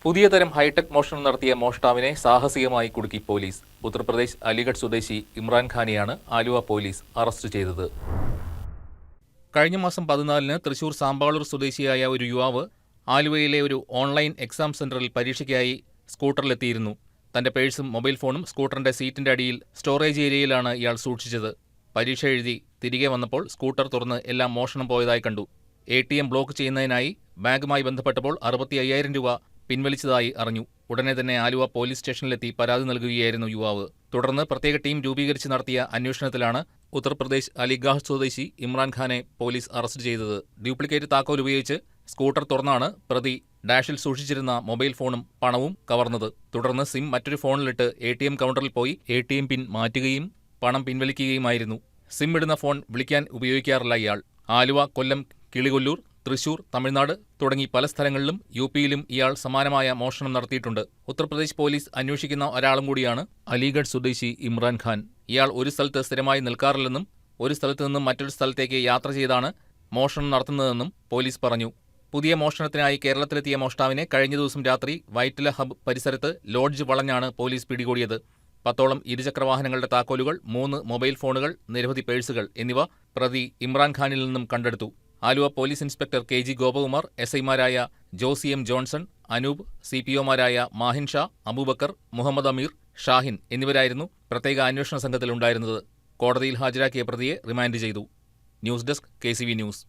പുതിയ തരം ഹൈടെക് മോഷണം നടത്തിയ മോഷ്ടാവിനെ സാഹസികമായി കുടുക്കി പോലീസ്. ഉത്തർപ്രദേശ് അലിഗഡ് സ്വദേശി ഇമ്രാൻഖാനെയാണ് ആലുവ പോലീസ് അറസ്റ്റ് ചെയ്തത്. കഴിഞ്ഞ മാസം 14-ന് തൃശൂർ സാമ്പാളൂർ സ്വദേശിയായ ഒരു യുവാവ് ആലുവയിലെ ഒരു ഓൺലൈൻ എക്സാം സെന്ററിൽ പരീക്ഷയ്ക്കായി സ്കൂട്ടറിലെത്തിയിരുന്നു. തന്റെ പേഴ്സും മൊബൈൽ ഫോണും സ്കൂട്ടറിന്റെ സീറ്റിന്റെ അടിയിൽ സ്റ്റോറേജ് ഏരിയയിലാണ് ഇയാൾ സൂക്ഷിച്ചത്. പരീക്ഷ എഴുതി തിരികെ വന്നപ്പോൾ സ്കൂട്ടർ തുറന്ന് എല്ലാം മോഷണം പോയതായി കണ്ടു. ATM ബ്ലോക്ക് ചെയ്യുന്നതിനായി ബാങ്കുമായി ബന്ധപ്പെട്ടപ്പോൾ 65,000 രൂപ പിൻവലിച്ചതായി അറിഞ്ഞു. ഉടനെ തന്നെ ആലുവ പോലീസ് സ്റ്റേഷനിലെത്തി പരാതി നൽകുകയായിരുന്നു യുവാവ്. തുടർന്ന് പ്രത്യേക ടീം രൂപീകരിച്ച് നടത്തിയ അന്വേഷണത്തിലാണ് ഉത്തർപ്രദേശ് അലിഗാഹ് സ്വദേശി ഇമ്രാൻഖാനെ പോലീസ് അറസ്റ്റ് ചെയ്തത്. ഡ്യൂപ്ലിക്കേറ്റ് താക്കോൽ ഉപയോഗിച്ച് സ്കൂട്ടർ തുറന്നാണ് പ്രതി ഡാഷിൽ സൂക്ഷിച്ചിരുന്ന മൊബൈൽ ഫോണും പണവും കവർന്നത്. തുടർന്ന് സിം മറ്റൊരു ഫോണിലിട്ട് ATM കൗണ്ടറിൽ പോയി ATM പിൻ മാറ്റുകയും പണം പിൻവലിക്കുകയുമായിരുന്നു. സിം ഇടുന്ന ഫോൺ വിളിക്കാൻ ഉപയോഗിക്കാറില്ല ഇയാൾ. ആലുവ, കൊല്ലം, കിളികൊല്ലൂർ, തൃശൂർ, തമിഴ്നാട് തുടങ്ങി പല സ്ഥലങ്ങളിലും UP-യിലും ഇയാൾ സമാനമായ മോഷണം നടത്തിയിട്ടുണ്ട്. ഉത്തർപ്രദേശ് പോലീസ് അന്വേഷിക്കുന്ന ഒരാളും കൂടിയാണ് അലിഗഡ് സ്വദേശി ഇമ്രാൻഖാൻ. ഇയാൾ ഒരു സ്ഥലത്ത് സ്ഥിരമായി നിൽക്കാറില്ലെന്നും ഒരു സ്ഥലത്തു നിന്നും മറ്റൊരു സ്ഥലത്തേക്ക് യാത്ര ചെയ്താണ് മോഷണം നടത്തുന്നതെന്നും പോലീസ് പറഞ്ഞു. പുതിയ മോഷണത്തിനായി കേരളത്തിലെത്തിയ മോഷ്ടാവിനെ കഴിഞ്ഞ ദിവസം രാത്രി വൈറ്റില ഹബ് പരിസരത്ത് ലോഡ്ജ് വളഞ്ഞാണ് പോലീസ് പിടികൂടിയത്. 10ഓളം ഇരുചക്രവാഹനങ്ങളുടെ താക്കോലുകൾ, 3 മൊബൈൽ ഫോണുകൾ, നിരവധി പേഴ്സുകൾ എന്നിവ പ്രതി ഇമ്രാൻഖാനിൽ നിന്നും കണ്ടെടുത്തു. Aluva police inspector KG Gopakumar, SI-മാരായ ജോസി M ജോൺസൺ, അനൂപ്, CPO-മാരായ മാഹിൻ ഷാ, അബൂബക്കർ, മുഹമ്മദ് അമീർ, ഷാഹിൻ എന്നിവരായിരുന്നു പ്രത്യേക അന്വേഷണ സംഘത്തിലുണ്ടായിരുന്നത്. കോടതിയിൽ ഹാജരാക്കിയ പ്രതിയെ റിമാൻഡ് ചെയ്തു. News desk KCV news.